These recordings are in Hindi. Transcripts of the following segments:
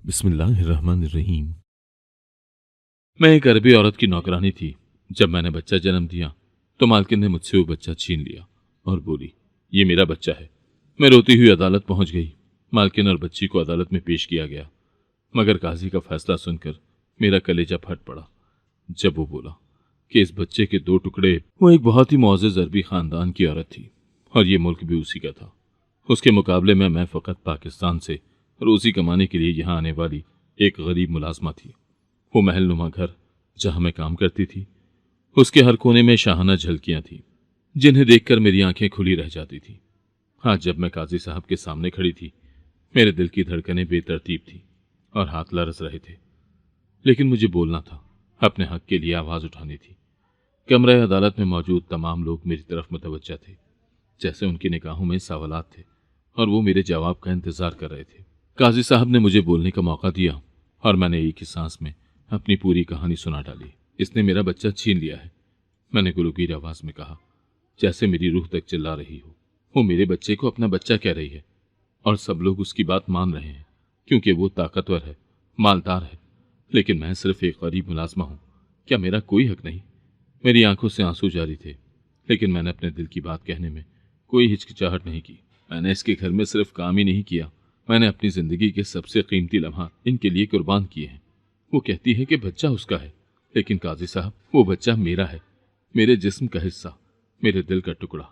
बिस्मिल्लाहिर्रहमानिर्रहीम। मैं एक अरबी औरत की नौकरानी थी। जब मैंने बच्चा जन्म दिया तो मालकिन ने मुझसे वो बच्चा छीन लिया और बोली, ये मेरा बच्चा है। मैं रोती हुई अदालत पहुंच गई। मालकिन और बच्ची को अदालत में पेश किया गया, मगर काजी का फैसला सुनकर मेरा कलेजा फट पड़ा जब वो बोला कि इस बच्चे के दो टुकड़े। वो एक बहुत ही मुअज़्ज़ज़ अरबी खानदान की औरत थी और ये मुल्क भी उसी का था। उसके मुकाबले में मैं फ़कत पाकिस्तान से रोज़ी कमाने के लिए यहाँ आने वाली एक गरीब मुलाजमा थी। वो महलनुमा घर जहाँ मैं काम करती थी, उसके हर कोने में शाहाना झलकियाँ थीं, जिन्हें देखकर मेरी आंखें खुली रह जाती थीं। आज जब मैं काजी साहब के सामने खड़ी थी, मेरे दिल की धड़कनें बेतरतीब थीं और हाथ लरस रहे थे, लेकिन मुझे बोलना था, अपने हक के लिए आवाज़ उठानी थी। कमरे अदालत में मौजूद तमाम लोग मेरी तरफ मुतवज्जा थे, जैसे उनकी निगाहों में सवालात थे और वो मेरे जवाब का इंतजार कर रहे थे। काजी साहब ने मुझे बोलने का मौका दिया और मैंने एक ही सांस में अपनी पूरी कहानी सुना डाली। इसने मेरा बच्चा छीन लिया है, मैंने गुलगीर आवाज में कहा, जैसे मेरी रूह तक चिल्ला रही हो। वो मेरे बच्चे को अपना बच्चा कह रही है और सब लोग उसकी बात मान रहे हैं क्योंकि वो ताकतवर है, मालदार है, लेकिन मैं सिर्फ एक गरीब मुलाजमा हूँ। क्या मेरा कोई हक नहीं? मेरी आंखों से आंसू जारी थे, लेकिन मैंने अपने दिल की बात कहने में कोई हिचकिचाहट नहीं की। मैंने इसके घर में सिर्फ काम ही नहीं किया, मैंने अपनी जिंदगी के सबसे कीमती लम्हा इनके लिए कुर्बान किए हैं। वो कहती है कि बच्चा उसका है, लेकिन काजी साहब, वो बच्चा मेरा है, मेरे जिस्म का हिस्सा, मेरे दिल का टुकड़ा।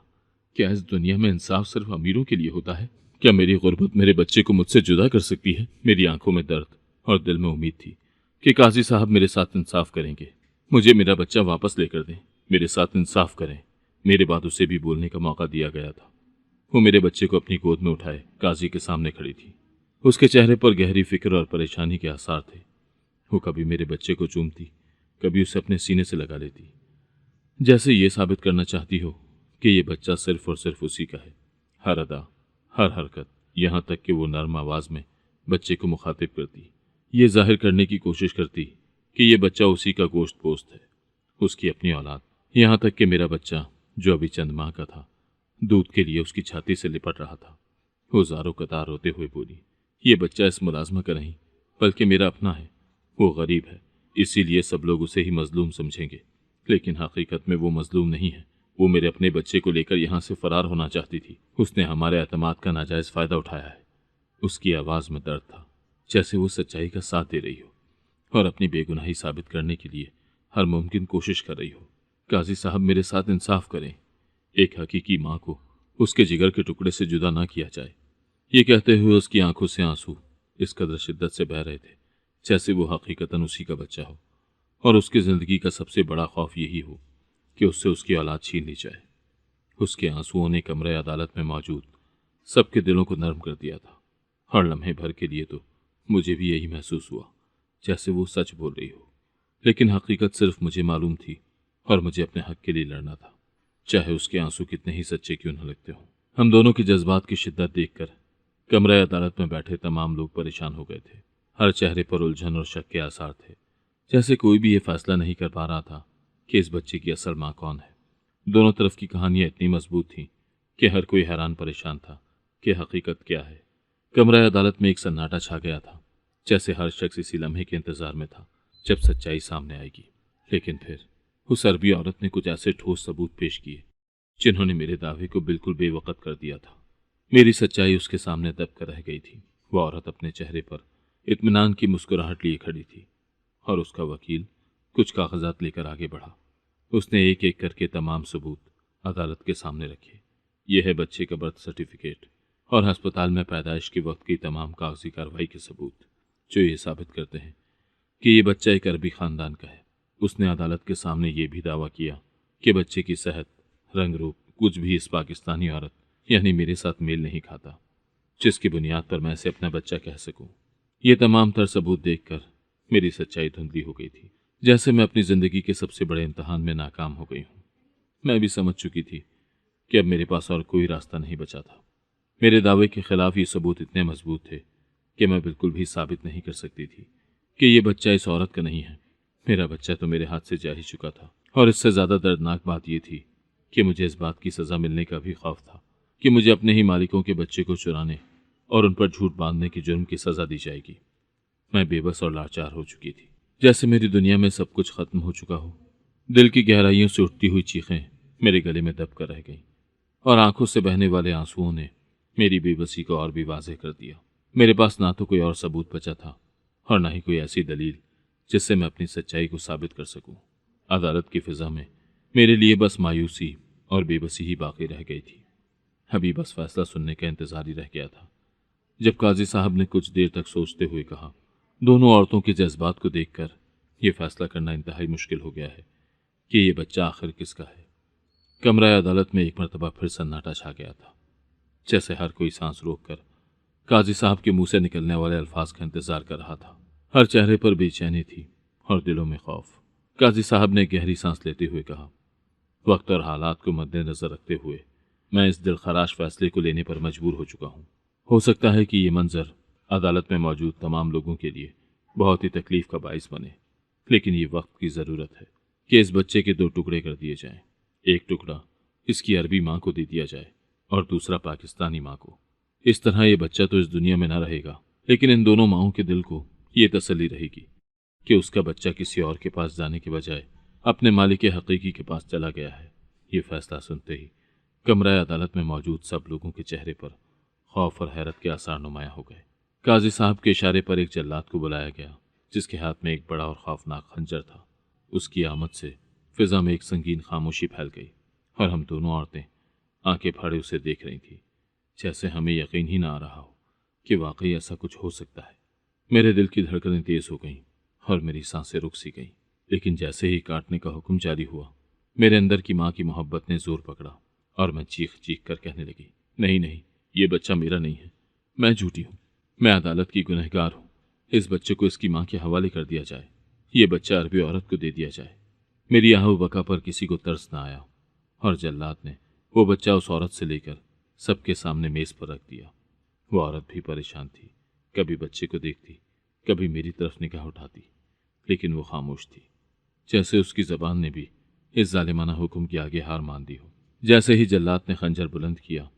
क्या इस दुनिया में इंसाफ सिर्फ अमीरों के लिए होता है? क्या मेरी गुर्बत मेरे बच्चे को मुझसे जुदा कर सकती है? मेरी आंखों में दर्द और दिल में उम्मीद थी कि काजी साहब मेरे साथ इंसाफ करेंगे, मुझे मेरा बच्चा वापस लेकर दें, मेरे साथ इंसाफ करें। मेरे बाद उसे भी बोलने का मौका दिया गया था। वो मेरे बच्चे को अपनी गोद में उठाए काजी के सामने खड़ी थी। उसके चेहरे पर गहरी फिक्र और परेशानी के आसार थे। वो कभी मेरे बच्चे को चूमती, कभी उसे अपने सीने से लगा लेती, जैसे ये साबित करना चाहती हो कि ये बच्चा सिर्फ और सिर्फ उसी का है। हर अदा, हर हरकत, यहाँ तक कि वो नर्म आवाज में बच्चे को मुखातिब करती, ये जाहिर करने की कोशिश करती कि ये बच्चा उसी का गोश्त पोस्त है, उसकी अपनी औलाद। यहाँ तक कि मेरा बच्चा, जो अभी चंद माह का था, दूध के लिए उसकी छाती से लिपट रहा था। वो ज़ारो कतार रोते हुए बोली, ये बच्चा इस मुलाजमा का नहीं बल्कि मेरा अपना है। वो गरीब है, इसीलिए सब लोग उसे ही मजलूम समझेंगे, लेकिन हकीकत में वो मजलूम नहीं है। वो मेरे अपने बच्चे को लेकर यहाँ से फरार होना चाहती थी। उसने हमारे एतमाद का नाजायज फ़ायदा उठाया है। उसकी आवाज़ में दर्द था, जैसे वो सच्चाई का साथ दे रही हो और अपनी बेगुनाही साबित करने के लिए हर मुमकिन कोशिश कर रही हो। काजी साहब, मेरे साथ इंसाफ करें। एक हकीकी माँ को उसके जिगर के टुकड़े से जुदा ना किया जाए। ये कहते हुए उसकी आंखों से आंसू इस कदर शिद्दत से बह रहे थे जैसे वो हकीकतन उसी का बच्चा हो और उसकी ज़िंदगी का सबसे बड़ा खौफ यही हो कि उससे उसकी औलाद छीन ली जाए। उसके आंसुओं ने कमरे अदालत में मौजूद सबके दिलों को नर्म कर दिया था और लम्हे भर के लिए तो मुझे भी यही महसूस हुआ जैसे वो सच बोल रही हो, लेकिन हकीकत सिर्फ मुझे मालूम थी और मुझे अपने हक के लिए लड़ना था, चाहे उसके आंसू कितने ही सच्चे क्यों न लगते हों। हम दोनों की जज्बात की शिद्दत देखकर कमरे अदालत में बैठे तमाम लोग परेशान हो गए थे। हर चेहरे पर उलझन और शक के आसार थे, जैसे कोई भी ये फैसला नहीं कर पा रहा था कि इस बच्चे की असल माँ कौन है। दोनों तरफ की कहानियां इतनी मजबूत थीं कि हर कोई हैरान परेशान था कि हकीकत क्या है। कमरा अदालत में एक सन्नाटा छा गया था, जैसे हर शख्स इसी लम्हे के इंतजार में था जब सच्चाई सामने आएगी। लेकिन फिर उस अरबी औरत ने कुछ ऐसे ठोस सबूत पेश किए जिन्होंने मेरे दावे को बिल्कुल बेवकत कर दिया था। मेरी सच्चाई उसके सामने दब कर रह गई थी। वह औरत अपने चेहरे पर इत्मीनान की मुस्कुराहट लिए खड़ी थी और उसका वकील कुछ कागजात लेकर आगे बढ़ा। उसने एक एक करके तमाम सबूत अदालत के सामने रखे। यह है बच्चे का बर्थ सर्टिफिकेट और अस्पताल में पैदाइश के वक्त की तमाम कागजी कार्रवाई के सबूत, जो ये साबित करते हैं कि ये बच्चा एक अरबी खानदान का है। उसने अदालत के सामने ये भी दावा किया कि बच्चे की सेहत, रंग रूप कुछ भी इस पाकिस्तानी औरत यानी मेरे साथ मेल नहीं खाता, जिसकी बुनियाद पर मैं इसे अपना बच्चा कह सकूं। ये तमाम तर सबूत देखकर मेरी सच्चाई धुंधली हो गई थी, जैसे मैं अपनी जिंदगी के सबसे बड़े इम्तहान में नाकाम हो गई हूँ। मैं भी समझ चुकी थी कि अब मेरे पास और कोई रास्ता नहीं बचा था। मेरे दावे के खिलाफ ये सबूत इतने मजबूत थे कि मैं बिल्कुल भी साबित नहीं कर सकती थी कि ये बच्चा इस औरत का नहीं है। मेरा बच्चा तो मेरे हाथ से जा ही चुका था और इससे ज़्यादा दर्दनाक बात यह थी कि मुझे इस बात की सज़ा मिलने का भी खौफ था कि मुझे अपने ही मालिकों के बच्चे को चुराने और उन पर झूठ बांधने के जुर्म की सज़ा दी जाएगी। मैं बेबस और लाचार हो चुकी थी, जैसे मेरी दुनिया में सब कुछ खत्म हो चुका हो। दिल की गहराइयों से उठती हुई चीखें मेरे गले में दब कर रह गईं, और आंखों से बहने वाले आंसुओं ने मेरी बेबसी को और भी वाज़ेह कर दिया। मेरे पास ना तो कोई और सबूत बचा था और ना ही कोई ऐसी दलील जिससे मैं अपनी सच्चाई को साबित कर सकूं। अदालत की फिजा में मेरे लिए बस मायूसी और बेबसी ही बाकी रह गई थी। अभी बस फैसला सुनने का इंतजार ही रह गया था, जब काजी साहब ने कुछ देर तक सोचते हुए कहा, दोनों औरतों के जज्बात को देखकर यह फैसला करना इंतहाई मुश्किल हो गया है कि ये बच्चा आखिर किसका है। कमरा अदालत में एक मरतबा फिर सन्नाटा छा गया था, जैसे हर कोई सांस रोककर काजी साहब के मुंह से निकलने वाले अल्फाज का इंतजार कर रहा था। हर चेहरे पर बेचैनी थी और दिलों में खौफ। काजी साहब ने गहरी सांस लेते हुए कहा, वक्त और हालात को मद्देनजर रखते हुए मैं इस दिलखराश फैसले को लेने पर मजबूर हो चुका हूँ। हो सकता है कि ये मंजर अदालत में मौजूद तमाम लोगों के लिए बहुत ही तकलीफ का बाइस बने, लेकिन ये वक्त की ज़रूरत है कि इस बच्चे के दो टुकड़े कर दिए जाएं। एक टुकड़ा इसकी अरबी माँ को दे दिया जाए और दूसरा पाकिस्तानी माँ को। इस तरह ये बच्चा तो इस दुनिया में ना रहेगा, लेकिन इन दोनों माँओं के दिल को ये तसल्ली रहेगी कि उसका बच्चा किसी और के पास जाने के बजाय अपने मालिक हकीकी के पास चला गया है। ये फैसला सुनते ही कमरा अदालत में मौजूद सब लोगों के चेहरे पर खौफ और हैरत के आसार नुमाया हो गए। काजी साहब के इशारे पर एक जल्लाद को बुलाया गया, जिसके हाथ में एक बड़ा और खौफनाक खंजर था। उसकी आमद से फिजा में एक संगीन खामोशी फैल गई और हम दोनों औरतें आंखें फाड़े उसे देख रही थी, जैसे हमें यकीन ही ना आ रहा हो कि वाकई ऐसा कुछ हो सकता है। मेरे दिल की धड़कनें तेज हो गईं और मेरी सांसें रुक सी गईं, लेकिन जैसे ही काटने का हुक्म जारी हुआ, मेरे अंदर की माँ की मोहब्बत ने जोर पकड़ा और मैं चीख चीख कर कहने लगी, नहीं नहीं, ये बच्चा मेरा नहीं है, मैं झूठी हूँ, मैं अदालत की गुनहगार हूँ। इस बच्चे को इसकी माँ के हवाले कर दिया जाए, ये बच्चा अरबी औरत को दे दिया जाए। मेरी आहू बका पर किसी को तरस न आया और जल्लाद ने वो बच्चा उस औरत से लेकर सबके सामने मेज पर रख दिया। वो औरत भी परेशान थी, कभी बच्चे को देखती, कभी मेरी तरफ निगाह उठाती, लेकिन वो खामोश थी, जैसे उसकी जबान ने भी इस जालिमाना हुक्म के आगे हार मान दी हो। जैसे ही जल्लाद ने खंजर बुलंद किया,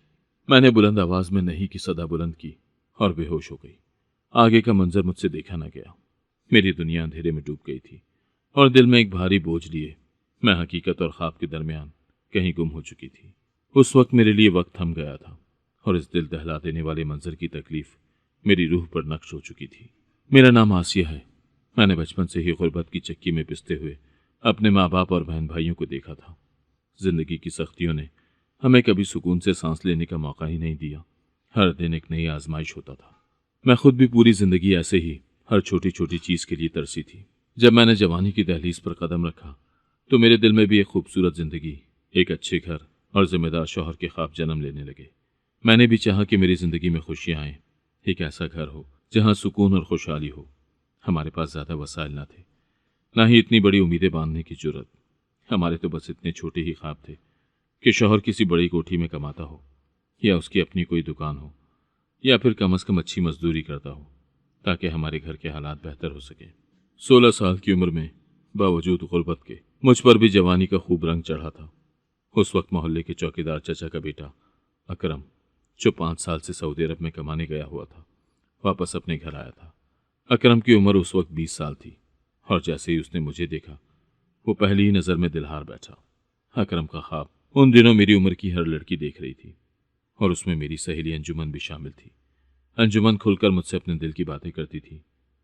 मैंने बुलंद आवाज में नहीं की सदा बुलंद की और बेहोश हो गई। आगे का मंजर मुझसे देखा न गया। मेरी दुनिया अंधेरे में डूब गई थी और दिल में एक भारी बोझ लिए मैं हकीकत और ख्वाब के दरमियान कहीं गुम हो चुकी थी। उस वक्त मेरे लिए वक्त थम गया था और इस दिल दहला देने वाले मंजर की तकलीफ मेरी रूह पर नक्श हो चुकी थी। मेरा नाम आसिया है। मैंने बचपन से ही गुर्बत की चक्की में पिसते हुए अपने माँ बाप और बहन भाइयों को देखा था। जिंदगी की सख्तियों ने हमें कभी सुकून से सांस लेने का मौका ही नहीं दिया। हर दिन एक नई आजमाइश होता था। मैं खुद भी पूरी जिंदगी ऐसे ही हर छोटी छोटी चीज के लिए तरसी थी। जब मैंने जवानी की दहलीज पर कदम रखा तो मेरे दिल में भी एक खूबसूरत जिंदगी, एक अच्छे घर और जिम्मेदार शौहर के ख्वाब जन्म लेने लगे। मैंने भी चाहा कि मेरी जिंदगी में खुशियां आएं, एक ऐसा घर हो जहां सुकून और खुशहाली हो। हमारे पास ज्यादा वसाइल ना थे, ना ही इतनी बड़ी उम्मीदें बांधने की जरूरत। हमारे तो बस इतने छोटे ही ख्वाब थे कि शौहर किसी बड़ी कोठी में कमाता हो, या उसकी अपनी कोई दुकान हो, या फिर कम से कम अच्छी मजदूरी करता हो, ताकि हमारे घर के हालात बेहतर हो सके। 16 साल की उम्र में बावजूद गुर्बत के मुझ पर भी जवानी का खूब रंग चढ़ा था। उस वक्त मोहल्ले के चौकीदार चाचा का बेटा अकरम, जो 5 साल से सऊदी अरब में कमाने गया हुआ था, वापस अपने घर आया था। अकरम की उम्र उस वक्त 20 साल थी और जैसे ही उसने मुझे देखा, वो पहली ही नज़र में दिलहार बैठा। अकरम का ख्वाब उन दिनों मेरी उम्र की हर लड़की देख रही थी और उसमें मेरी सहेली अंजुमन भी शामिल थी। अंजुमन खुलकर मुझसे अपने दिल की बातें करती थी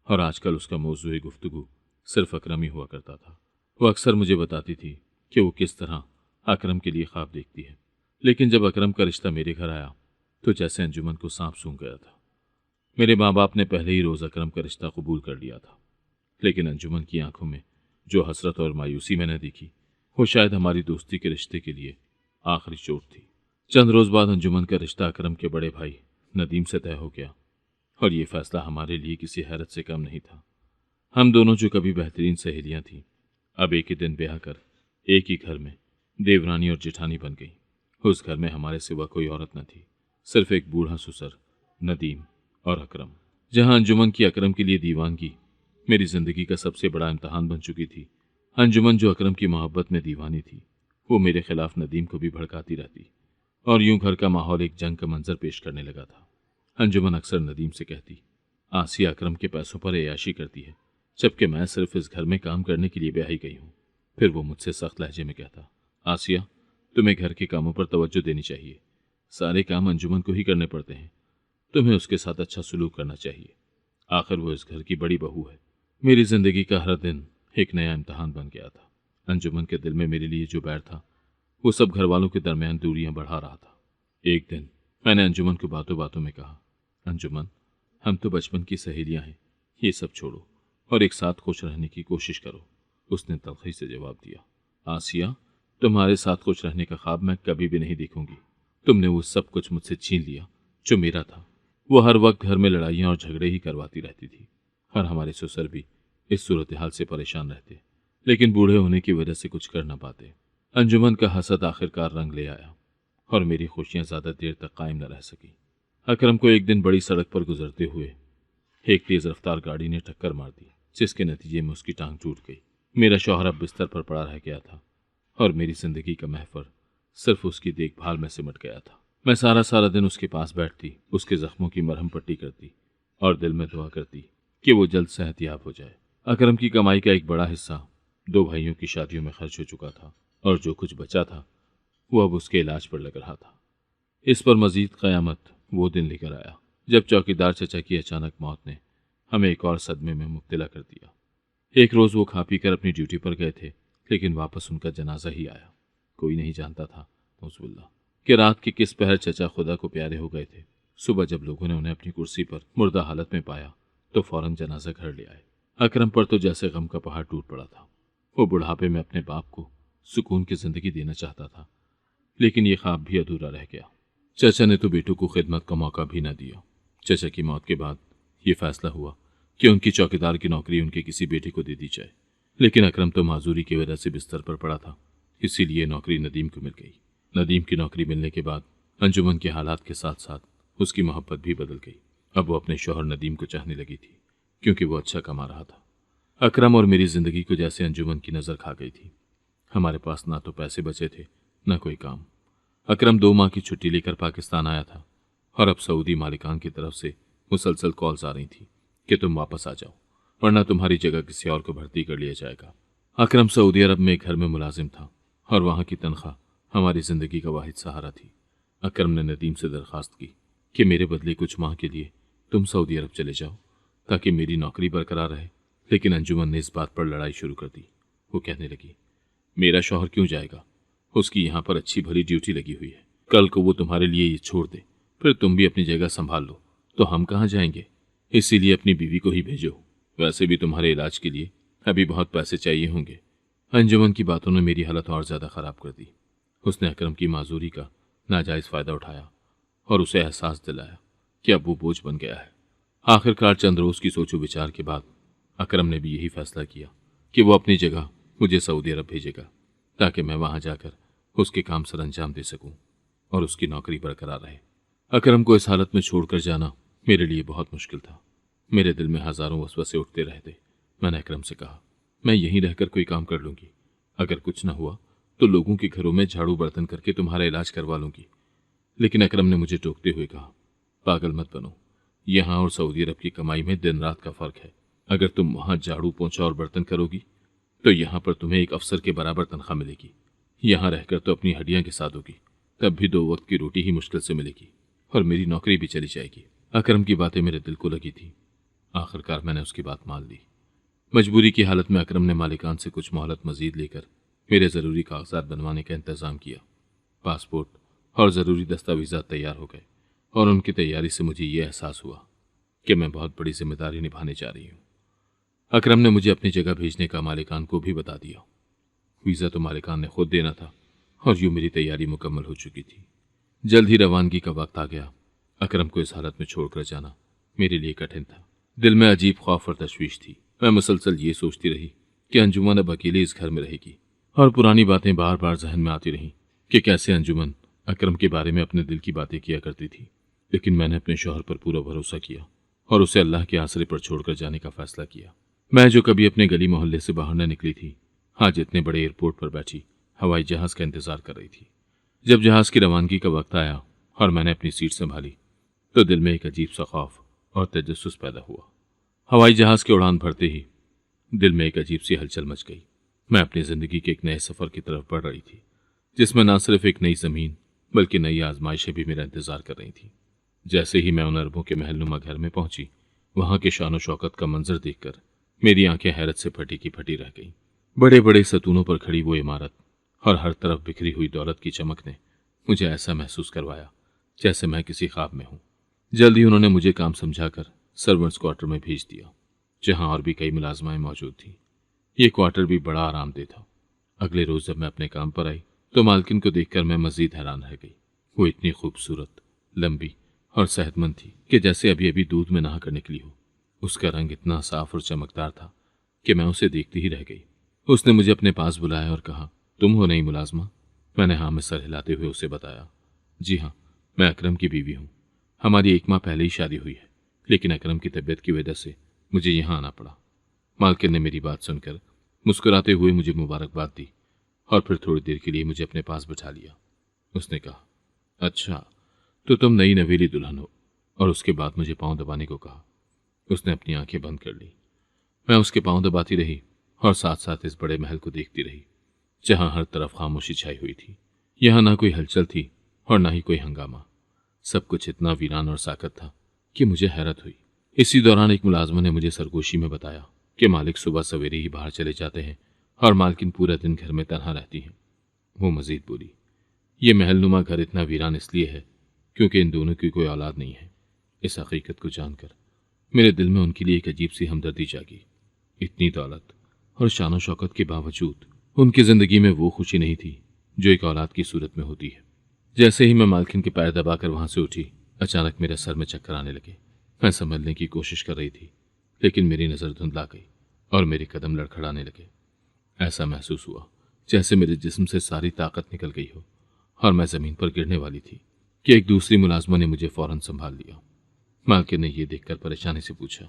और आजकल उसका मौजूए गुफ्तगू सिर्फ अकरम ही हुआ करता था। वो अक्सर मुझे बताती थी कि वो किस तरह अकरम के लिए ख्वाब देखती है, लेकिन जब अकरम का रिश्ता मेरे घर आया तो जैसे अंजुमन को सांप सूंघ गया था। मेरे माँ बाप ने पहले ही रोज़ अकरम का रिश्ता कबूल कर लिया था, लेकिन अंजुमन की आंखों में जो हसरत और मायूसी मैंने देखी, वो शायद हमारी दोस्ती के रिश्ते के लिए आखिरी चोट थी। चंद रोज बाद अंजुमन का रिश्ता अकरम के बड़े भाई नदीम से तय हो गया और ये फैसला हमारे लिए किसी हैरत से कम नहीं था। हम दोनों जो कभी बेहतरीन सहेलियां थीं, अब एक ही दिन ब्याह कर एक ही घर में देवरानी और जेठानी बन गई। उस घर में हमारे सिवा कोई औरत न थी, सिर्फ एक बूढ़ा ससुर नदीम और अकरम। जहां अंजुमन की अकरम के लिए दीवानगी मेरी जिंदगी का सबसे बड़ा इम्तहान बन चुकी थी, अंजुमन जो अकरम की मोहब्बत में दीवानी थी, वो मेरे खिलाफ नदीम को भी भड़काती रहती और यूं घर का माहौल एक जंग का मंजर पेश करने लगा था। अंजुमन अक्सर नदीम से कहती, आसिया अकरम के पैसों पर अय्याशी करती है, जबकि मैं सिर्फ इस घर में काम करने के लिए ब्याही गई हूँ। फिर वो मुझसे सख्त लहजे में कहता, आसिया, तुम्हें घर के कामों पर तवज्जो देनी चाहिए। सारे काम अंजुमन को ही करने पड़ते हैं। तुम्हें उसके साथ अच्छा सलूक करना चाहिए। आखिर वो इस घर की बड़ी बहू है। मेरी जिंदगी का हर दिन एक नया इम्तहान बन गया था। अंजुमन के दिल में मेरे लिए जो बैर था, वो सब घर वालों के दरमियान दूरियां बढ़ा रहा था। एक दिन मैंने अंजुमन को बातों बातों में कहा, अंजुमन, हम तो बचपन की सहेलियां हैं, ये सब छोड़ो और एक साथ खुश रहने की कोशिश करो। उसने तलखी से जवाब दिया, आसिया, तुम्हारे साथ खुश रहने का ख्वाब मैं कभी भी नहीं देखूंगी। तुमने वो सब कुछ मुझसे छीन लिया जो मेरा था। वो हर वक्त घर में लड़ाइयाँ और झगड़े ही करवाती रहती थी, और हमारे ससुर भी इस सूरत हाल से परेशान रहते, लेकिन बूढ़े होने की वजह से कुछ कर न पाते। अंजुमन का हसद आखिरकार रंग ले आया और मेरी खुशियां ज्यादा देर तक कायम न रह सकी। अकरम को एक दिन बड़ी सड़क पर गुजरते हुए एक तेज रफ्तार गाड़ी ने टक्कर मार दी, जिसके नतीजे में उसकी टांग टूट गई। मेरा शौहर अब बिस्तर पर पड़ा रह गया था और मेरी जिंदगी का महफर सिर्फ उसकी देखभाल में सिमट गया था। मैं सारा सारा दिन उसके पास बैठती, उसके जख्मों की मरहम पट्टी करती और दिल में दुआ करती कि वो जल्द सेहतयाब हो जाए। अकरम की कमाई का एक बड़ा हिस्सा 2 भाइयों की शादियों में खर्च हो चुका था और जो कुछ बचा था वो अब उसके इलाज पर लग रहा था। इस पर मजीद क़यामत वो दिन लेकर आया जब चौकीदार चचा की अचानक मौत ने हमें एक और सदमे में मुब्तला कर दिया। एक रोज़ वो खा पी कर अपनी ड्यूटी पर गए थे, लेकिन वापस उनका जनाजा ही आया। कोई नहीं जानता था नौज़ुबिल्लाह कि रात के किस पहर चचा खुदा को प्यारे हो गए थे। सुबह जब लोगों ने उन्हें अपनी कुर्सी पर मुर्दा हालत में पाया तो फौरन जनाजा घर ले आए। अकरम पर तो जैसे गम का पहाड़ टूट पड़ा था। वो बुढ़ापे में अपने बाप को सुकून की जिंदगी देना चाहता था, लेकिन ये ख्वाब भी अधूरा रह गया। चचा ने तो बेटों को खिदमत का मौका भी न दिया। चचा की मौत के बाद ये फैसला हुआ कि उनकी चौकीदार की नौकरी उनके किसी बेटे को दे दी जाए, लेकिन अकरम तो माजूरी की वजह से बिस्तर पर पड़ा था, इसीलिए नौकरी नदीम को मिल गई। नदीम की नौकरी मिलने के बाद अंजुमन के हालात के साथ साथ उसकी मोहब्बत भी बदल गई। अब वो अपने शौहर नदीम को चाहने लगी थी, क्योंकि वो अच्छा कमा रहा था। अकरम और मेरी जिंदगी को जैसे अंजुमन की नज़र खा गई थी। हमारे पास ना तो पैसे बचे थे, न कोई काम। अकरम 2 माह की छुट्टी लेकर पाकिस्तान आया था और अब सऊदी मालिकान की तरफ से मुसलसल कॉल्स आ रही थी कि तुम वापस आ जाओ, वरना तुम्हारी जगह किसी और को भर्ती कर लिया जाएगा। अकरम सऊदी अरब में एक घर में मुलाजिम था और वहाँ की तनख्वाह हमारी जिंदगी का वाहिद सहारा थी। अकरम ने नदीम से दरखास्त की कि मेरे बदले कुछ माह के लिए तुम सऊदी अरब चले जाओ ताकि मेरी नौकरी बरकरार रहे, लेकिन अंजुमन ने इस बात पर लड़ाई शुरू कर दी। वो कहने लगी, मेरा शौहर क्यों जाएगा? उसकी यहाँ पर अच्छी भली ड्यूटी लगी हुई है। कल को वो तुम्हारे लिए ये छोड़ दे, फिर तुम भी अपनी जगह संभाल लो, तो हम कहाँ जाएंगे? इसीलिए अपनी बीवी को ही भेजो। वैसे भी तुम्हारे इलाज के लिए अभी बहुत पैसे चाहिए होंगे। अंजुमन की बातों ने मेरी हालत और ज्यादा खराब कर दी। उसने अकरम की माजूरी का नाजायज फायदा उठाया और उसे एहसास दिलाया कि अब वो बोझ बन गया है। आखिरकार चंद रोज की सोचो विचार के बाद अकरम ने भी यही फैसला किया कि वो अपनी जगह मुझे सऊदी अरब भेजेगा, ताकि मैं वहां जाकर उसके काम सर अंजाम दे सकूं और उसकी नौकरी बरकरार रहे। अकरम को इस हालत में छोड़कर जाना मेरे लिए बहुत मुश्किल था। मेरे दिल में हजारों वसवसे उठते रहते। मैंने अकरम से कहा, मैं यहीं रहकर कोई काम कर लूंगी। अगर कुछ न हुआ तो लोगों के घरों में झाड़ू बर्तन करके तुम्हारा इलाज करवा लूंगी। लेकिन अकरम ने मुझे टोकते हुए कहा, पागल मत बनो। यहाँ और सऊदी अरब की कमाई में दिन रात का फर्क है। अगर तुम वहां झाड़ू पोंछा और बर्तन करोगी तो यहाँ पर तुम्हें एक अफसर के बराबर तनख्वाह मिलेगी। यहाँ रहकर तो अपनी हड्डियां घिसा दोगी, तब भी 2 वक्त की रोटी ही मुश्किल से मिलेगी और मेरी नौकरी भी चली जाएगी। अकरम की बातें मेरे दिल को लगी थी। आखिरकार मैंने उसकी बात मान ली। मजबूरी की हालत में अकरम ने मालिकान से कुछ मोहलत मजीद लेकर मेरे ज़रूरी कागजात बनवाने का इंतज़ाम किया। पासपोर्ट और ज़रूरी दस्तावेज़ात तैयार हो गए और उनकी तैयारी से मुझे ये एहसास हुआ कि मैं बहुत बड़ी जिम्मेदारी निभाने जा रही हूँ। अकरम ने मुझे अपनी जगह भेजने का मालिकान को भी बता दिया। वीज़ा तो मालिकान ने खुद देना था और यूँ मेरी तैयारी मुकम्मल हो चुकी थी। जल्द ही रवानगी का वक्त आ गया। अकरम को इस हालत में छोड़कर जाना मेरे लिए कठिन था। दिल में अजीब खौफ और तशवीश थी। मैं मुसलसल ये सोचती रही कि अंजुमन अब अकेले इस घर में रहेगी और पुरानी बातें बार बार जहन में आती रहीं कि कैसे अंजुमन अकरम के बारे में अपने दिल की बातें किया करती थी। लेकिन मैंने अपने शौहर पर पूरा भरोसा किया और उसे अल्लाह के आसरे पर छोड़कर जाने का फैसला किया। मैं जो कभी अपने गली मोहल्ले से बाहर न निकली थी, आज इतने बड़े एयरपोर्ट पर बैठी हवाई जहाज का इंतजार कर रही थी। जब जहाज की रवानगी का वक्त आया और मैंने अपनी सीट संभाली तो दिल में एक अजीब सा खौफ और तजस्सुस पैदा हुआ। हवाई जहाज के उड़ान भरते ही दिल में एक अजीब सी हलचल मच गई। मैं अपनी जिंदगी के एक नए सफर की तरफ बढ़ रही थी, जिसमें न सिर्फ एक नई जमीन बल्कि नई आजमाइशें भी मेरा इंतजार कर रही थी। जैसे ही मैं उन अरबों के महलनुमा घर में पहुंची, वहां के शान शौकत का मंजर देखकर मेरी आंखें हैरत से फटी की फटी रह गईं। बड़े बड़े सतूनों पर खड़ी वो इमारत और हर तरफ बिखरी हुई दौलत की चमक ने मुझे ऐसा महसूस करवाया जैसे मैं किसी ख्वाब में हूं। जल्द ही उन्होंने मुझे काम समझाकर सर्वेंट्स क्वार्टर में भेज दिया, जहां और भी कई मुलाजमाएं मौजूद थीं। ये क्वार्टर भी बड़ा आरामदेह था। अगले रोज जब मैं अपने काम पर आई तो मालकिन को देखकर मैं मजीद हैरान रह गई। वो इतनी खूबसूरत, लंबी और सेहतमंद थी कि जैसे अभी अभी दूध में नहा कर निकली हो। उसका रंग इतना साफ और चमकदार था कि मैं उसे देखती ही रह गई। उसने मुझे अपने पास बुलाया और कहा, तुम हो नई मुलाजमा? मैंने हाँ में सर हिलाते हुए उसे बताया, जी हाँ, मैं अकरम की बीवी हूँ। हमारी 1 माह पहले ही शादी हुई है, लेकिन अकरम की तबीयत की वजह से मुझे यहाँ आना पड़ा। मालकिन ने मेरी बात सुनकर मुस्कुराते हुए मुझे मुबारकबाद दी और फिर थोड़ी देर के लिए मुझे अपने पास बिठा लिया। उसने कहा, अच्छा, तो तुम नई नवेली दुल्हन हो? और उसके बाद मुझे पांव दबाने को कहा। उसने अपनी आंखें बंद कर ली। मैं उसके पांव दबाती रही और साथ साथ इस बड़े महल को देखती रही, जहां हर तरफ खामोशी छाई हुई थी। यहां ना कोई हलचल थी और ना ही कोई हंगामा। सब कुछ इतना वीरान और साकत था कि मुझे हैरत हुई। इसी दौरान एक मुलाजमा ने मुझे सरगोशी में बताया कि मालिक सुबह सवेरे ही बाहर चले जाते हैं और मालकिन पूरा दिन घर में तन्हा रहती हैं। वो मजीद बोली, ये महलनुमा घर इतना वीरान इसलिए है क्योंकि इन दोनों की कोई औलाद नहीं है। इस हकीकत को जानकर मेरे दिल में उनके लिए एक अजीब सी हमदर्दी जागी। इतनी दौलत और शान शौकत के बावजूद उनकी जिंदगी में वो खुशी नहीं थी जो एक औलाद की सूरत में होती है। जैसे ही मैं मालकिन के पैर दबाकर वहां से उठी, अचानक मेरे सर में चक्कर आने लगे। मैं संभलने की कोशिश कर रही थी, लेकिन मेरी नजर धुंधला गई और मेरे कदम लड़खड़ाने लगे। ऐसा महसूस हुआ जैसे मेरे जिस्म से सारी ताकत निकल गई हो और मैं जमीन पर गिरने वाली थी कि एक दूसरी मुलाजमा ने मुझे फौरन संभाल लिया। मालकिन ने यह देखकर परेशानी से पूछा,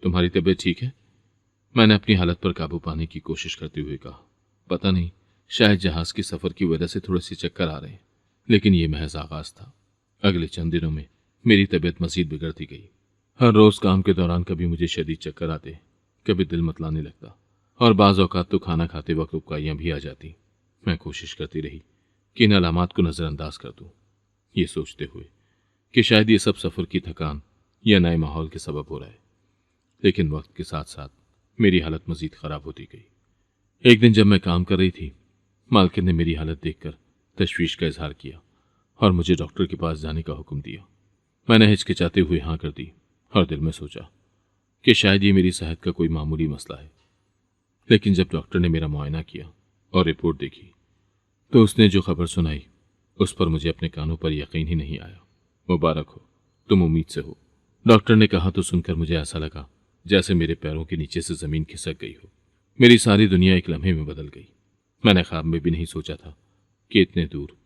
तुम्हारी तबीयत ठीक है? मैंने अपनी हालत पर काबू पाने की कोशिश करते हुए कहा, पता नहीं, शायद जहाज के सफर की वजह से थोड़े से चक्कर आ रहे हैं, लेकिन यह महज आगाज था। अगले चंद दिनों में मेरी तबीयत मजीद बिगड़ती गई। हर रोज काम के दौरान कभी मुझे शदीद चक्कर आते, कभी दिल मतलाने लगता और बाज औकात तो खाना खाते वक्त उबकाइयां भी आ जाती। मैं कोशिश करती रही कि इन अलामात को नजरअंदाज कर दूं, ये सोचते हुए कि शायद ये सब सफर की थकान या नए माहौल के सबब हो रहा है। लेकिन वक्त के साथ साथ मेरी हालत मजीद खराब होती गई। एक दिन जब मैं काम कर रही थी, मालकिन ने मेरी हालत देखकर तशवीश का इजहार किया और मुझे डॉक्टर के पास जाने का हुक्म दिया। मैंने हिचकिचाते हुए हाँ कर दी और दिल में सोचा कि शायद ये मेरी सेहत का कोई मामूली मसला है। लेकिन जब डॉक्टर ने मेरा मुआयना किया और रिपोर्ट देखी तो उसने जो खबर सुनाई उस पर मुझे अपने कानों पर यकीन ही नहीं आया। मुबारक हो, तुम उम्मीद से हो, डॉक्टर ने कहा तो सुनकर मुझे ऐसा लगा जैसे मेरे पैरों के नीचे से जमीन खिसक गई हो। मेरी सारी दुनिया एक लम्हे में बदल गई। मैंने ख्वाब में भी नहीं सोचा था कि इतने दूर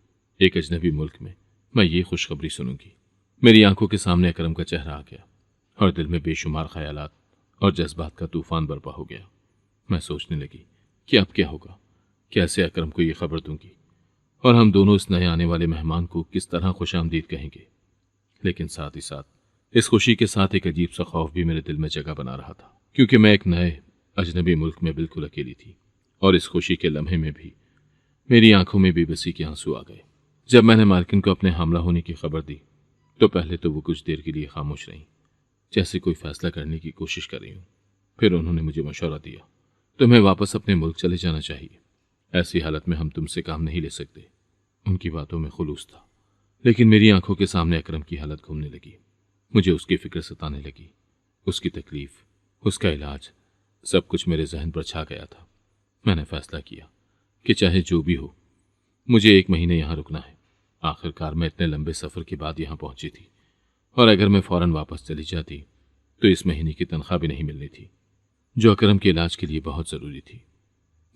एक अजनबी मुल्क में मैं ये खुशखबरी सुनूंगी। मेरी आंखों के सामने अकरम का चेहरा आ गया और दिल में बेशुमार ख्यालात और जज्बात का तूफान बर्पा हो गया। मैं सोचने लगी कि अब क्या होगा, कैसे अकरम को ये खबर दूंगी और हम दोनों इस नए आने वाले मेहमान को किस तरह खुशामदीद कहेंगे। लेकिन साथ ही साथ इस खुशी के साथ एक अजीब सा खौफ भी मेरे दिल में जगह बना रहा था, क्योंकि मैं एक नए अजनबी मुल्क में बिल्कुल अकेली थी और इस खुशी के लम्हे में भी मेरी आंखों में बेबसी के आंसू आ गए। जब मैंने मालकिन को अपने हमला होने की खबर दी तो पहले तो वो कुछ देर के लिए खामोश रहीं, जैसे कोई फैसला करने की कोशिश कर रही हूं। फिर उन्होंने मुझे मशवरा दिया, तुम्हें वापस अपने मुल्क चले जाना चाहिए। ऐसी हालत में हम तुमसे काम नहीं ले सकते। उनकी बातों में खुलूस था, लेकिन मेरी आंखों के सामने अकरम की हालत घूमने लगी। मुझे उसकी फिक्र सताने लगी। उसकी तकलीफ, उसका इलाज, सब कुछ मेरे जहन पर छा गया था। मैंने फैसला किया कि चाहे जो भी हो, मुझे 1 महीने यहाँ रुकना है। आखिरकार मैं इतने लंबे सफर के बाद यहाँ पहुंची थी और अगर मैं फौरन वापस चली जाती तो इस महीने की तनख्वाह भी नहीं मिलनी थी, जो अकरम के इलाज के लिए बहुत ज़रूरी थी।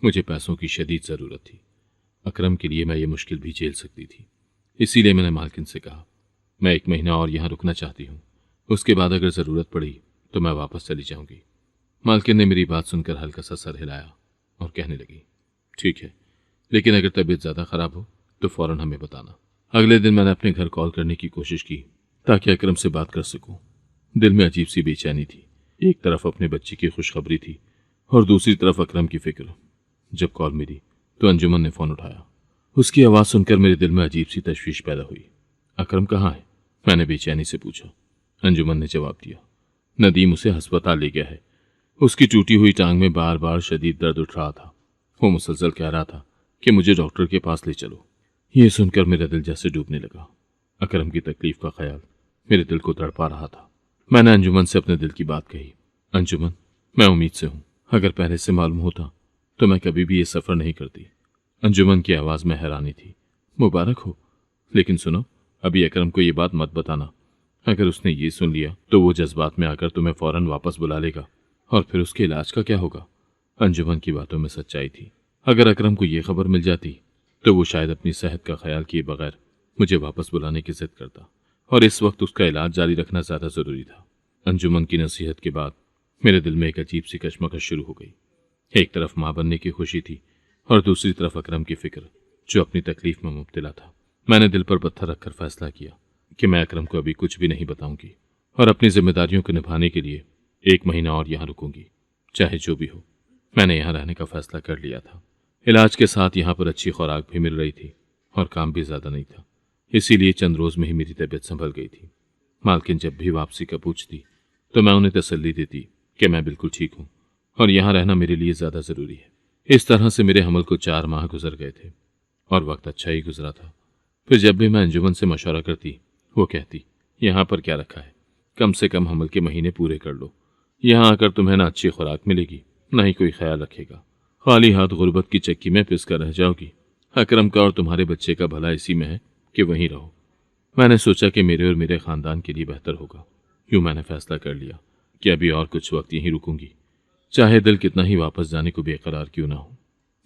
मुझे पैसों की शदीद ज़रूरत थी। अकरम के लिए मैं ये मुश्किल भी झेल सकती थी। इसीलिए मैंने मालकिन से कहा, मैं 1 महीना और यहाँ रुकना चाहती हूँ, उसके बाद अगर ज़रूरत पड़ी तो मैं वापस चली जाऊँगी। मालकिन ने मेरी बात सुनकर हल्का सा सर हिलाया और कहने लगी, ठीक है, लेकिन अगर तबीयत ज़्यादा ख़राब हो तो फ़ौरन हमें बताना। अगले दिन मैंने अपने घर कॉल करने की कोशिश की ताकि अकरम से बात कर सकूं, दिल में अजीब सी बेचैनी थी। एक तरफ अपने बच्चे की खुशखबरी थी और दूसरी तरफ अकरम की फिक्र। जब कॉल मिली तो अंजुमन ने फोन उठाया। उसकी आवाज़ सुनकर मेरे दिल में अजीब सी तशवीश पैदा हुई। अकरम कहाँ है? मैंने बेचैनी से पूछा। अंजुमन ने जवाब दिया, नदीम उसे अस्पताल ले गया है। उसकी टूटी हुई टांग में बार बार शदीद दर्द उठ रहा था। वो मुसलसल कह रहा था कि मुझे डॉक्टर के पास ले चलो। ये सुनकर मेरा दिल जैसे डूबने लगा। अकरम की तकलीफ का ख्याल मेरे दिल को तड़पा रहा था। मैंने अंजुमन से अपने दिल की बात कही। अंजुमन, मैं उम्मीद से हूँ। अगर पहले से मालूम होता तो मैं कभी भी ये सफ़र नहीं करती। अंजुमन की आवाज़ में हैरानी थी। मुबारक हो, लेकिन सुनो, अभी अकरम को ये बात मत बताना। अगर उसने ये सुन लिया तो वो जज्बात में आकर तुम्हें फ़ौरन वापस बुला लेगा, और फिर उसके इलाज का क्या होगा? अंजुमन की बातों में सच्चाई थी। अगर अकरम को ये खबर मिल जाती तो वो शायद अपनी सेहत का ख्याल किए बगैर मुझे वापस बुलाने की जिद करता, और इस वक्त उसका इलाज जारी रखना ज़्यादा ज़रूरी था। अंजुमन की नसीहत के बाद मेरे दिल में एक अजीब सी कशमकश शुरू हो गई। एक तरफ माँ बनने की खुशी थी और दूसरी तरफ अकरम की फिक्र, जो अपनी तकलीफ में मुब्तला था। मैंने दिल पर पत्थर रखकर फैसला किया कि मैं अकरम को अभी कुछ भी नहीं बताऊंगी और अपनी जिम्मेदारियों को निभाने के लिए 1 महीना और यहाँ रुकूंगी, चाहे जो भी हो। मैंने यहाँ रहने का फैसला कर लिया था। इलाज के साथ यहाँ पर अच्छी खुराक भी मिल रही थी और काम भी ज़्यादा नहीं था, इसीलिए चंद रोज़ में ही मेरी तबीयत संभल गई थी। मालकिन जब भी वापसी का पूछती तो मैं उन्हें तसल्ली देती कि मैं बिल्कुल ठीक हूँ और यहाँ रहना मेरे लिए ज़्यादा ज़रूरी है। इस तरह से मेरे हमल को 4 माह गुजर गए थे और वक्त अच्छा ही गुजरा था। फिर जब भी मैं अंजुमन से मशवरा करती, वो कहती, यहाँ पर क्या रखा है, कम से कम हमल के महीने पूरे कर लो। यहाँ आकर तुम्हें ना अच्छी खुराक मिलेगी, ना ही कोई ख्याल रखेगा। खाली हाथ गुर्बत की चक्की में पिस कर रह जाओगी। अकरम का और तुम्हारे बच्चे का भला इसी में है कि वहीं रहो। मैंने सोचा कि मेरे और मेरे ख़ानदान के लिए बेहतर होगा। यूँ मैंने फैसला कर लिया कि अभी और कुछ वक्त यहीं रुकूंगी, चाहे दिल कितना ही वापस जाने को बेकरार क्यों ना हो।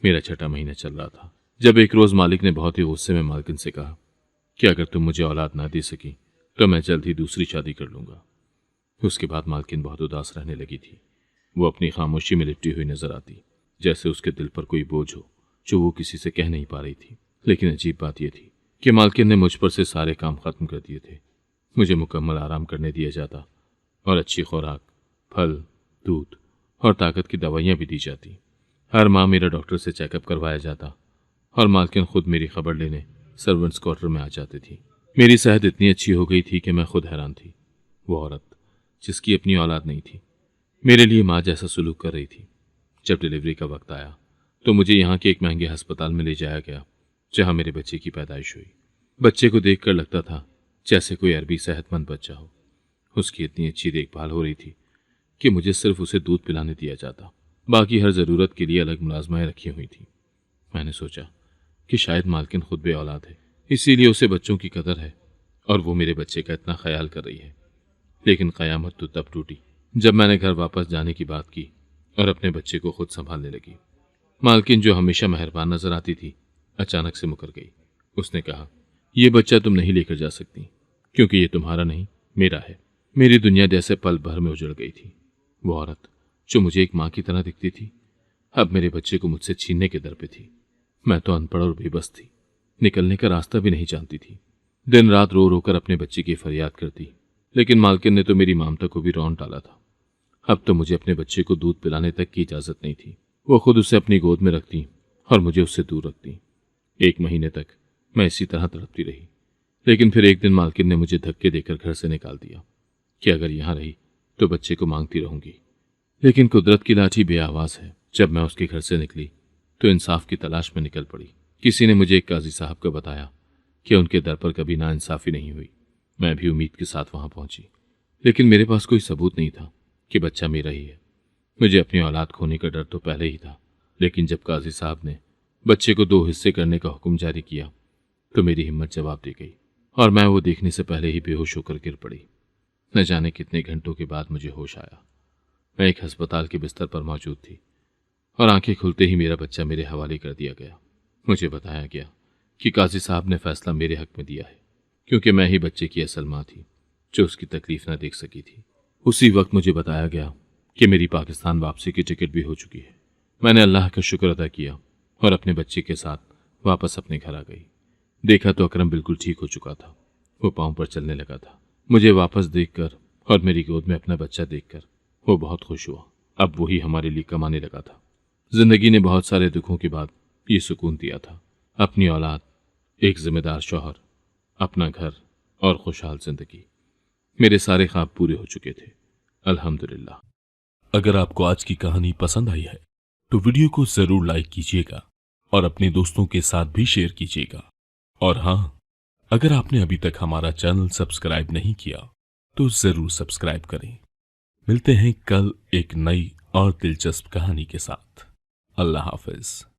मेरा 6ठा महीना चल रहा था जब एक रोज़ मालिक ने बहुत ही गुस्से में मालकिन से कहा कि अगर तुम मुझे औलाद ना दे सकी तो मैं जल्द ही दूसरी शादी कर लूँगा। उसके बाद मालकिन बहुत उदास रहने लगी थी। वो अपनी खामोशी में लिपटी हुई नजर आती, जैसे उसके दिल पर कोई बोझ हो जो वो किसी से कह नहीं पा रही थी। लेकिन अजीब बात यह थी कि मालकिन ने मुझ पर से सारे काम खत्म कर दिए थे। मुझे मुकम्मल आराम करने दिया जाता और अच्छी खुराक, फल, दूध और ताकत की दवाइयाँ भी दी जाती। हर माह मेरा डॉक्टर से चेकअप करवाया जाता और मालकिन खुद मेरी खबर लेने सर्वेंट्स क्वार्टर में आ जाती थी। मेरी सेहत इतनी अच्छी हो गई थी कि मैं खुद हैरान थी। वो औरत जिसकी अपनी औलाद नहीं थी, मेरे लिए माँ जैसा सुलूक कर रही थी। जब डिलीवरी का वक्त आया तो मुझे यहाँ के एक महंगे अस्पताल में ले जाया गया, जहाँ मेरे बच्चे की पैदाइश हुई। बच्चे को देखकर लगता था जैसे कोई अरबी सेहतमंद बच्चा हो। उसकी इतनी अच्छी देखभाल हो रही थी कि मुझे सिर्फ उसे दूध पिलाने दिया जाता, बाकी हर ज़रूरत के लिए अलग मुलाजमाएँ रखी हुई थी। मैंने सोचा कि शायद मालकिन खुद बे औलाद है, इसीलिए उसे बच्चों की कदर है और वो मेरे बच्चे का इतना ख्याल कर रही है। लेकिन क़यामत तो तब टूटी जब मैंने घर वापस जाने की बात की और अपने बच्चे को खुद संभालने लगी। मालकिन, जो हमेशा मेहरबान नजर आती थी, अचानक से मुकर गई। उसने कहा, यह बच्चा तुम नहीं लेकर जा सकती, क्योंकि ये तुम्हारा नहीं, मेरा है। मेरी दुनिया जैसे पल भर में उजड़ गई थी। वो औरत जो मुझे एक माँ की तरह दिखती थी, अब मेरे बच्चे को मुझसे छीनने के दर पे थी। मैं तो अनपढ़ और बेबस थी, निकलने का रास्ता भी नहीं जानती थी। दिन रात रो रो कर अपने बच्चे की फरियाद करती, लेकिन मालकिन ने तो मेरी ममता को भी रौंद डाला था। अब तो मुझे अपने बच्चे को दूध पिलाने तक की इजाजत नहीं थी। वो खुद उसे अपनी गोद में रखती और मुझे उससे दूर रखती। 1 महीने तक मैं इसी तरह तड़पती रही, लेकिन फिर एक दिन मालकिन ने मुझे धक्के देकर घर से निकाल दिया कि अगर यहाँ रही तो बच्चे को मांगती रहूंगी। लेकिन कुदरत की लाठी बेआवाज है। जब मैं उसके घर से निकली तो इंसाफ की तलाश में निकल पड़ी। किसी ने मुझे एक काजी साहब को बताया कि उनके दर पर कभी नाइंसाफी नहीं हुई। मैं भी उम्मीद के साथ वहां पहुंची, लेकिन मेरे पास कोई सबूत नहीं था कि बच्चा मेरा ही है। मुझे अपनी औलाद खोने का डर तो पहले ही था, लेकिन जब काजी साहब ने बच्चे को 2 हिस्से करने का हुक्म जारी किया तो मेरी हिम्मत जवाब दे गई और मैं वो देखने से पहले ही बेहोश होकर गिर पड़ी। न जाने कितने घंटों के बाद मुझे होश आया। मैं एक अस्पताल के बिस्तर पर मौजूद थी और आंखें खुलते ही मेरा बच्चा मेरे हवाले कर दिया गया। मुझे बताया गया कि काजी साहब ने फैसला मेरे हक में दिया है, क्योंकि मैं ही बच्चे की असल माँ थी जो उसकी तकलीफ न देख सकी थी। उसी वक्त मुझे बताया गया कि मेरी पाकिस्तान वापसी की टिकट भी हो चुकी है। मैंने अल्लाह का शुक्र अदा किया और अपने बच्चे के साथ वापस अपने घर आ गई। देखा तो अकरम बिल्कुल ठीक हो चुका था। वो पांव पर चलने लगा था। मुझे वापस देखकर और मेरी गोद में अपना बच्चा देखकर वो बहुत खुश हुआ। अब वही हमारे लिए कमाने लगा था। जिंदगी ने बहुत सारे दुखों के बाद ये सुकून दिया था। अपनी औलाद, एक जिम्मेदार शौहर, अपना घर और खुशहाल जिंदगी। मेरे सारे ख्वाब पूरे हो चुके थे, अल्हम्दुलिल्लाह। अगर आपको आज की कहानी पसंद आई है तो वीडियो को जरूर लाइक कीजिएगा और अपने दोस्तों के साथ भी शेयर कीजिएगा। और हाँ, अगर आपने अभी तक हमारा चैनल सब्सक्राइब नहीं किया तो जरूर सब्सक्राइब करें। मिलते हैं कल एक नई और दिलचस्प कहानी के साथ। अल्लाह हाफिज।